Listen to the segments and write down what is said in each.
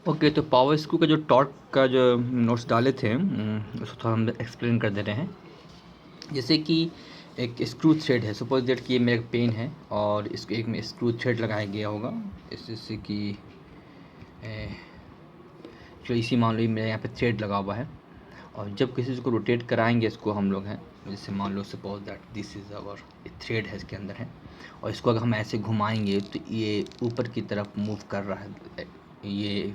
Okay, तो power screw का जो टॉर्क का जो नोट्स डाले थे उसको थोड़ा हम एक्सप्लेन कर दे रहे हैं। जैसे कि एक स्क्रू थ्रेड है, सपोज दैट कि ये मेरा पेन है और इसको एक में स्क्रू थ्रेड लगाया गया होगा, जैसे कि जो इसी मान लो मेरे यहाँ पे थ्रेड लगा हुआ है, और जब किसी को रोटेट कराएंगे इसको हम लोग हैं, जैसे मान लो suppose that this is our thread है इसके अंदर है, और इसको अगर हम ऐसे घुमाएंगे तो ये ऊपर की तरफ मूव कर रहा है, ये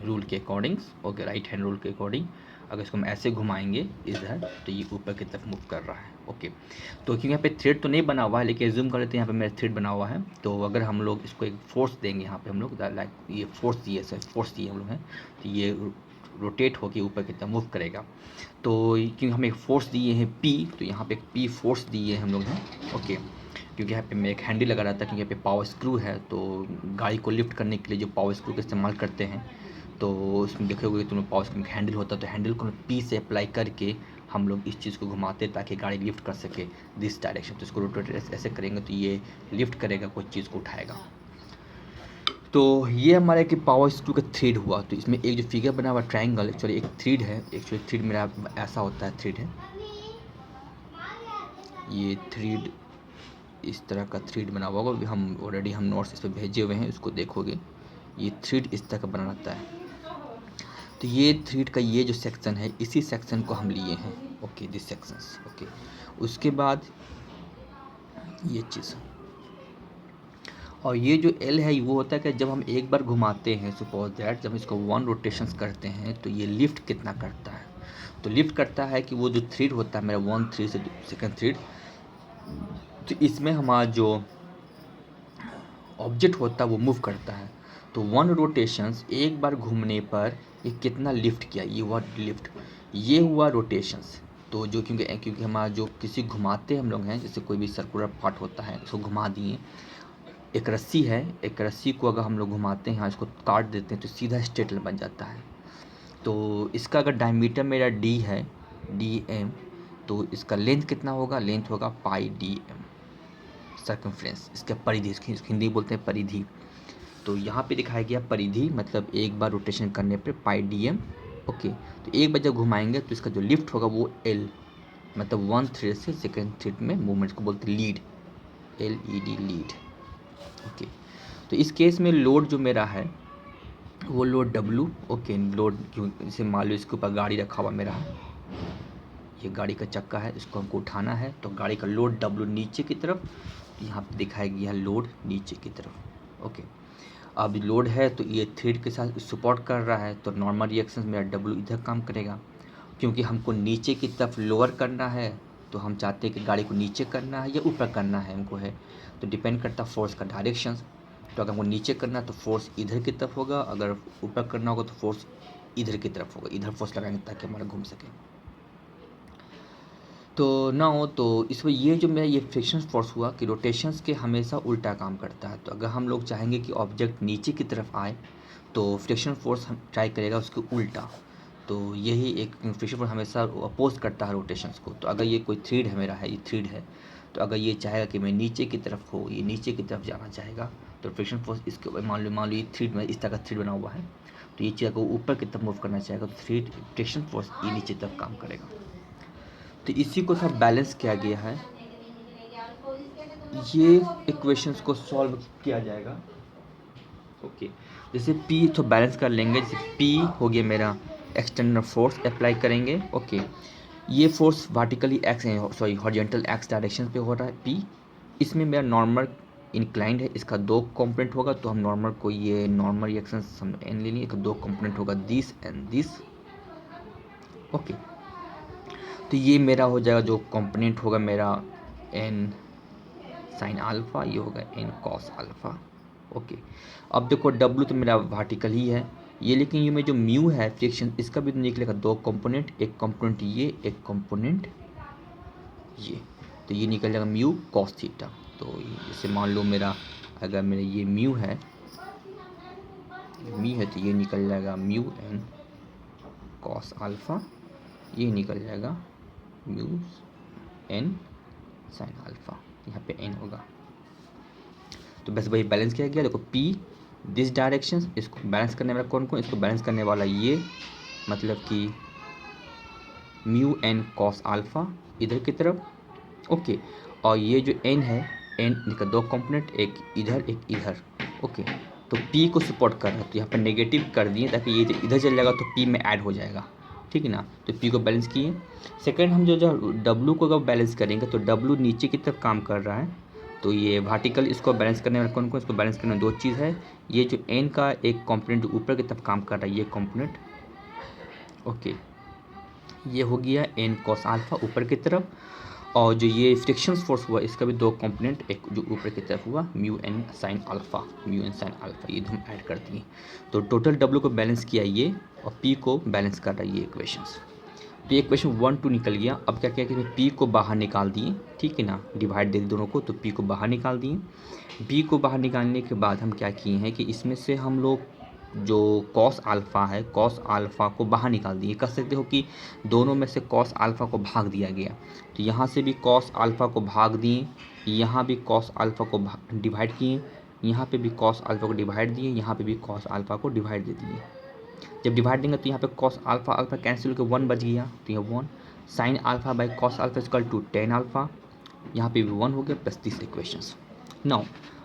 रूल के according, okay, right hand rule के अकॉर्डिंग अगर इसको हम ऐसे घुमाएंगे इधर तो ये ऊपर की तरफ मूव कर रहा है। ओके, तो क्योंकि यहाँ पे थ्रेड तो नहीं बना हुआ है, लेकिन जूम कर लेते हैं, यहाँ पे मेरा थ्रेड बना हुआ है, तो अगर हम लोग इसको एक फोर्स देंगे यहाँ पे हम लोग लाइक ये फोर्स दिए, सर फोर्स दिए हम लोग हैं, तो ये रोटेट होकर ऊपर की तरफ मूव करेगा। तो क्योंकि हम एक फोर्स दिए हैं पी, तो यहाँ पे एक पी फोर्स दिए हम लोग हैं। ओके, क्योंकि यहाँ पे मैं एक हैंडल लगा रहा था, क्योंकि यहाँ पे पावर स्क्रू है, तो गाड़ी को लिफ्ट करने के लिए जो पावर स्क्रू का इस्तेमाल करते हैं, तो उसमें देखोगे तुम पावर स्क्रू का हैंडल होता है, तो हैंडल को पी से अप्लाई करके हम लोग इस चीज़ को घुमाते ताकि गाड़ी लिफ्ट कर सके दिस डायरेक्शन। तो इसको रोटेट ऐसे करेंगे तो ये लिफ्ट करेगा, कोई चीज़ को उठाएगा। तो ये हमारे कि पावर स्क्रू का थ्रेड हुआ। तो इसमें एक जो फिगर बना हुआ ट्रायंगल, एक्चुअली एक थ्रेड है, एक्चुअली थ्रेड मेरा ऐसा होता है, थ्रेड है, ये थ्रेड इस तरह का थ्रेड बना हुआ होगा, हम ऑलरेडी हम नोट्स इस पर भेजे हुए हैं, उसको देखोगे ये थ्रेड इस तरह का बना रहता है। तो ये थ्रेड का ये जो सेक्शन है, इसी सेक्शन को हम लिए हैं। Okay, this sections. ओके, उसके बाद ये चीज़, और ये जो एल है वो होता है कि जब हम एक बार घुमाते हैं, सपोज दैट जब इसको 1 रोटेशंस करते हैं तो ये लिफ्ट कितना करता है। तो लिफ्ट करता है कि वो जो थ्रेड होता है मेरा 1 थ्रेड से सेकंड थ्रेड, तो इसमें हमारा जो ऑब्जेक्ट होता है वो मूव करता है। तो 1 रोटेशंस एक बार घूमने पर ये कितना लिफ्ट किया, ये हुआ लिफ्ट, ये हुआ रोटेशंस। तो जो क्योंकि हमारा जो किसी घुमाते हम लोग हैं, जैसे कोई भी सर्कुलर पार्ट होता है उसको घुमा दिए, एक रस्सी है, एक रस्सी को अगर हम लोग घुमाते हैं, इसको काट देते हैं तो सीधा स्ट्रेट लाइन बन जाता है। तो इसका अगर डायमीटर मेरा डी है, डी एम, तो इसका लेंथ कितना होगा, लेंथ होगा पाई डी एम, सर्कमफ्रेंस, इसका परिधि, इसकी हिंदी बोलते हैं परिधि। तो यहाँ पे दिखाया गया परिधि, मतलब एक बार रोटेशन करने पे पाई डी एम। ओके, तो एक बार जब घुमाएंगे तो इसका जो लिफ्ट होगा वो एल, मतलब 1 थ्रेड से सेकेंड थ्रेड में मूवमेंट को बोलते हैं lead, L E D, lead. Okay, तो इस केस में लोड जो मेरा है वो लोड डब्लू। ओके, लोड क्यों, जैसे मान लो इसके ऊपर गाड़ी रखा हुआ मेरा है, ये गाड़ी का चक्का है, इसको हमको उठाना है, तो गाड़ी का लोड डब्लू नीचे की तरफ, यहाँ पे दिखाया गया है लोड नीचे की तरफ। ओके, अब लोड है तो ये थ्रेड के साथ सपोर्ट कर रहा है, तो नॉर्मल रिएक्शन मेरा डब्लू इधर काम करेगा। क्योंकि हमको नीचे की तरफ लोअर करना है, तो हम चाहते हैं कि गाड़ी को नीचे करना है या ऊपर करना है हमको है, तो डिपेंड करता है फोर्स का डायरेक्शन। तो अगर हमको नीचे करना है तो फोर्स इधर की तरफ होगा, अगर ऊपर करना होगा तो फोर्स इधर की तरफ होगा, इधर फोर्स लगाएंगे ताकि हमारा घूम सके। तो ना हो तो इसमें ये जो मेरा ये फ्रिक्शन फोर्स हुआ कि रोटेशंस के हमेशा उल्टा काम करता है। तो अगर हम लोग चाहेंगे कि ऑब्जेक्ट नीचे की तरफ आए तो फ्रिक्शन फोर्स हम ट्राई करेगा उसके उल्टा। तो यही एक फ्रिक्शन फोर्स हमेशा अपोज करता है रोटेशंस को। तो अगर ये कोई थ्रेड है मेरा है, ये थ्रेड है, तो अगर ये चाहेगा कि मैं नीचे की तरफ हो, ये नीचे की तरफ जाना चाहेगा, तो फ्रिक्शन फोर्स इसके मान लो ये थ्रेड में इस तरह का थ्रेड बना हुआ है, तो ये चीज़ को ऊपर की तरफ मूव करना चाहेगा तो थ्रेड फ्रिक्शन फोर्स ये नीचे तरफ काम करेगा। तो इसी को सब बैलेंस किया गया है, ये इक्वेशंस को सॉल्व किया जाएगा। ओके, जैसे P तो बैलेंस कर लेंगे, जैसे P हो गया मेरा एक्सटर्नल फोर्स अप्लाई करेंगे। ओके, ये force vertically x sorry horizontal x direction पे हो रहा है P, इसमें मेरा नॉर्मल इंक्लाइंड है, इसका 2 कंपोनेंट होगा, तो हम नॉर्मल को ये नॉर्मल रिएक्शन हम एन ले लिए, तो 2 कंपोनेंट होगा दिस एंड दिस। ओके, तो ये मेरा हो जाएगा जो कंपोनेंट होगा मेरा एन साइन अल्फ़ा, ये होगा एन कॉस अल्फ़ा। ओके, अब देखो डब्लू तो मेरा वर्टिकल ही है ये, लेकिन ये में जो म्यू है फ्रिक्शन, इसका भी तो निकलेगा 2 कंपोनेंट, एक कंपोनेंट ये, एक कंपोनेंट ये, तो ये निकल जाएगा म्यू कॉस थीटा। तो जैसे मान लो मेरा अगर मेरा ये म्यू है तो ये निकल जाएगा म्यू एन कॉस अल्फ़ा, ये निकल जाएगा म्यू एन साइन अल्फ़ा, यहाँ पे एन होगा। तो बस वही बैलेंस किया गया। देखो P दिस डायरेक्शन, इसको बैलेंस करने वाला कौन कौन, इसको बैलेंस करने वाला ये, मतलब कि म्यू एन कॉस अल्फ़ा इधर की तरफ, ओके। और ये जो एन है, एन का दो कंपोनेंट, एक इधर एक इधर, ओके। तो पी को सपोर्ट कर रहा है, तो यहाँ पर नेगेटिव कर दिए ताकि ये इधर चल जाएगा तो पी में ऐड हो जाएगा, ठीक है ना। तो पी को बैलेंस किए। सेकंड हम जो जो डब्लू को अगर बैलेंस करेंगे तो डब्लू नीचे की तरफ काम कर रहा है, तो ये वर्टिकल इसको बैलेंस करने वाला कौन कौन, इसको बैलेंस करने में दो चीज़ है। ये जो एन का एक कंपोनेंट जो ऊपर की तरफ काम कर रहा है, ये कंपोनेंट, ओके। ये हो गया एन कॉस अल्फ़ा ऊपर की तरफ, और जो ये फ्रिक्शन फोर्स हुआ इसका भी दो कंपोनेंट, एक जो ऊपर की तरफ हुआ mu N sine alpha, mu N sine alpha, ये हम ऐड कर दिए। तो टोटल डब्ल्यू को बैलेंस किया ये, और पी को बैलेंस कर रहा है ये इक्वेशंस। तो ये इक्वेशन 1 2 निकल गया। अब क्या किया कि पी को बाहर निकाल दिए, ठीक है ना, डिवाइड दे दी दोनों को, तो पी को बाहर निकाल दिए। बी को बाहर निकालने के बाद हम क्या किए हैं कि इसमें से हम लोग जो कॉस अल्फ़ा है, कॉस अल्फ़ा को बाहर निकाल दिए। कह सकते हो कि दोनों में से कॉस अल्फ़ा को भाग दिया गया, तो यहाँ से भी कॉस अल्फ़ा को भाग दिए, यहाँ भी कॉस अल्फ़ा को डिवाइड किए, यहाँ पे भी कॉस अल्फ़ा को डिवाइड दिए, यहाँ पे भी कॉस अल्फ़ा को डिवाइड दे दिए। जब डिवाइड देंगे तो यहाँ पे कॉस अल्फ़ा अल्फ़ा कैंसिल होकर 1 बच गया, तो ये 1 sine alpha by cos alpha equal to tan alpha, यहाँ पे भी 1 हो गया प्लस दिस इक्वेशंस। नाउ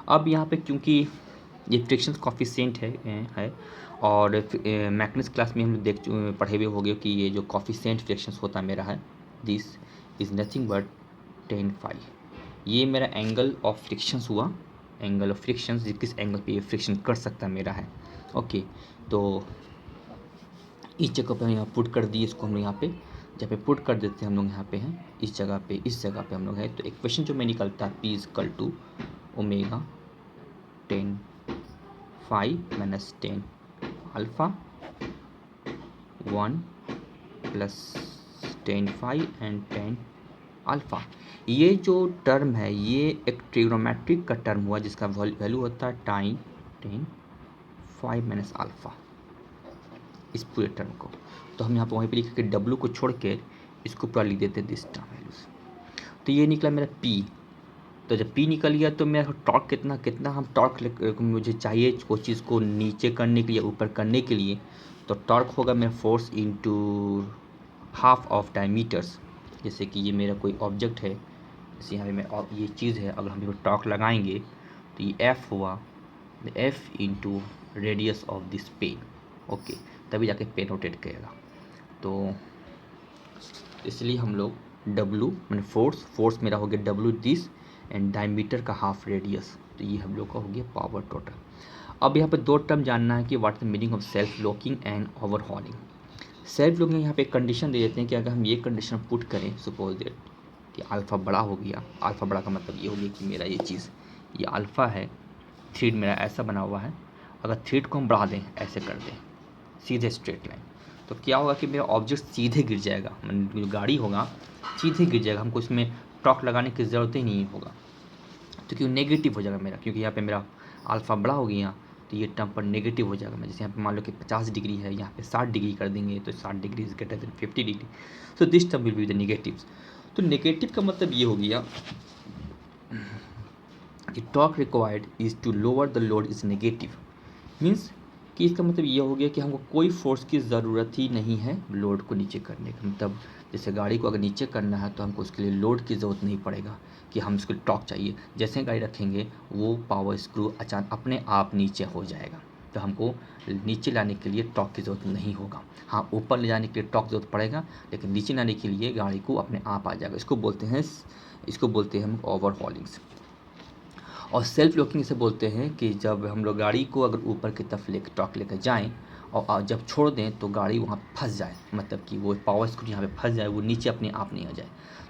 अब यहाँ पे क्योंकि ये फ्रिक्शन कॉफिशिएंट है और मैकेनिक्स क्लास में हम लोग पढ़े हुए हो गए कि ये जो कॉफिशिएंट फ्रिक्शन होता मेरा है, this is nothing but tan phi. ये मेरा एंगल ऑफ फ्रिक्शन हुआ, एंगल ऑफ फ्रिक्शन किस एंगल पे ये फ्रिक्शन कर सकता मेरा है, ओके। तो इस जगह पे हम यहाँ पुट कर दिए, इसको हम लोग यहाँ पे जहाँ पे पुट कर देते हैं हम लोग यहाँ पे हैं, इस जगह पे हम लोग हैं। तो इक्वेशन जो में निकलता है P equal to omega tan five minus tan alpha 1 plus tan five and tan alpha. ये जो टर्म है ये एक ट्रिग्नोमेट्रिक का टर्म हुआ जिसका वैल्यू होता है time ten five minus alpha, इस पूरे टर्म को। तो हम यहाँ पर वहीं पे लिख के डब्लू को छोड़ के इसको पूरा लिख देते हैं दिस टर्म वैल्यूज। तो ये निकला मेरा पी। तो जब पी निकल गया तो मेरा टॉर्क कितना हम टॉर्क मुझे चाहिए कोई चीज़ को नीचे करने के लिए ऊपर करने के लिए, तो टॉर्क होगा मेरा force into half of diameters. जैसे कि ये मेरा कोई ऑब्जेक्ट है, जैसे यहाँ पे मैं ये चीज़ है, अगर हम टॉर्क लगाएंगे तो ये एफ हुआ, F into radius of this pen, okay, तभी जाके पेन रोटेट करेगा। तो इसलिए हम लोग W मैंने फोर्स मेरा हो गया W दिस एंड डायमीटर का हाफ रेडियस, तो ये हम लोग का हो गया पावर टोटल। अब यहाँ पे दो टर्म जानना है कि what the meaning of self locking and overhauling. Self locking यहाँ पे कंडीशन दे देते हैं कि अगर हम ये कंडीशन पुट करें, सपोज दैट कि अल्फ़ा बड़ा हो गया, अल्फ़ा बड़ा का मतलब ये हो गया कि मेरा ये चीज़ ये अल्फ़ा है, थ्रेड मेरा ऐसा बना हुआ है, अगर थ्रेड को हम बढ़ा दें, ऐसे कर दें सीधे स्ट्रेट लाइन, तो क्या होगा कि मेरा ऑब्जेक्ट सीधे गिर जाएगा, मतलब जो गाड़ी होगा सीधे गिर जाएगा, हमको इसमें टॉर्क लगाने की ज़रूरत ही नहीं होगा। तो क्यों नेगेटिव हो जाएगा मेरा, क्योंकि यहाँ पे मेरा अल्फ़ा बड़ा हो गया, तो ये टर्म पर नेगेटिव हो जाएगा। मैं जैसे यहाँ पे मान लो कि 50 डिग्री है, यहाँ पे 60 डिग्री कर देंगे, तो 60 degree is greater than 50 degree, so this term will be the negatives. तो नेगेटिव का मतलब ये हो गया कि torque required is to lower the load is negative, means कि इसका मतलब ये हो गया कि हमको कोई फोर्स की ज़रूरत ही नहीं है लोड को नीचे करने का। मतलब जैसे गाड़ी को अगर नीचे करना है तो हमको उसके लिए लोड की ज़रूरत नहीं पड़ेगा कि हम उसको टॉर्क चाहिए, जैसे गाड़ी रखेंगे वो पावर स्क्रू अचानक अपने आप नीचे हो जाएगा, तो हमको नीचे लाने के लिए टॉर्क की ज़रूरत नहीं होगा। हाँ, ऊपर ले जाने के लिए टॉर्क ज़रूरत पड़ेगा, लेकिन नीचे लाने के लिए गाड़ी को अपने आप आ जाएगा। इसको बोलते हैं हम ओवरहॉलिंग्स। और सेल्फ लॉकिंग इसे बोलते हैं कि जब हम लोग गाड़ी को अगर ऊपर की तरफ टॉर्क लेकर जाएं और जब छोड़ दें तो गाड़ी वहाँ फंस जाए, मतलब कि वो पावर स्क्रू यहाँ पे फंस जाए, वो नीचे अपने आप नहीं आ जाए,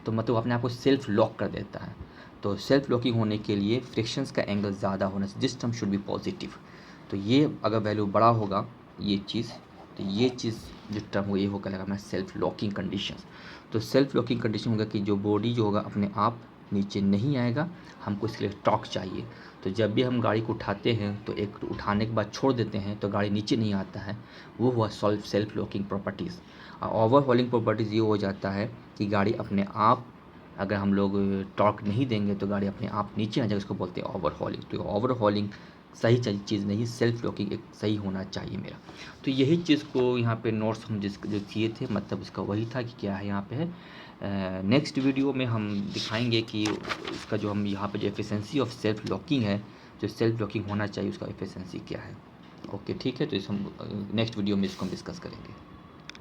तो मतलब अपने आप को सेल्फ लॉक कर देता है। तो सेल्फ लॉकिंग होने के लिए फ्रिक्शंस का एंगल ज़्यादा होना चाहिए, this term should be positive. तो ये अगर वैल्यू बड़ा होगा ये चीज़, तो ये चीज़ जो टर्म होगा ये होगा लगा मैं सेल्फ लॉकिंग कंडीशन। तो सेल्फ लॉकिंग कंडीशन होगा कि जो बॉडी जो होगा अपने आप नीचे नहीं आएगा, हमको इसके लिए टॉर्क चाहिए। तो जब भी हम गाड़ी को उठाते हैं तो एक उठाने के बाद छोड़ देते हैं तो गाड़ी नीचे नहीं आता है, वो हुआ सेल्फ लॉकिंग प्रॉपर्टीज़। और ओवरहॉलिंग प्रॉपर्टीज़ ये हो जाता है कि गाड़ी अपने आप, अगर हम लोग टॉर्क नहीं देंगे तो गाड़ी अपने आप नीचे आ जाएगा, इसको बोलते हैं ओवरहॉलिंग। तो ओवरहॉलिंग सही चीज़ नहीं, सेल्फ लॉकिंग एक सही होना चाहिए मेरा। तो यही चीज़ को यहाँ पे नोट्स हम जो किए थे, मतलब उसका वही था कि क्या है यहाँ पे है। नेक्स्ट वीडियो में हम दिखाएंगे कि इसका जो हम यहाँ पे जो एफिशिएंसी ऑफ सेल्फ लॉकिंग है, जो सेल्फ लॉकिंग होना चाहिए उसका एफिशिएंसी क्या है। ओके ठीक है, तो इस हम नेक्स्ट वीडियो में इसको हम डिस्कस करेंगे।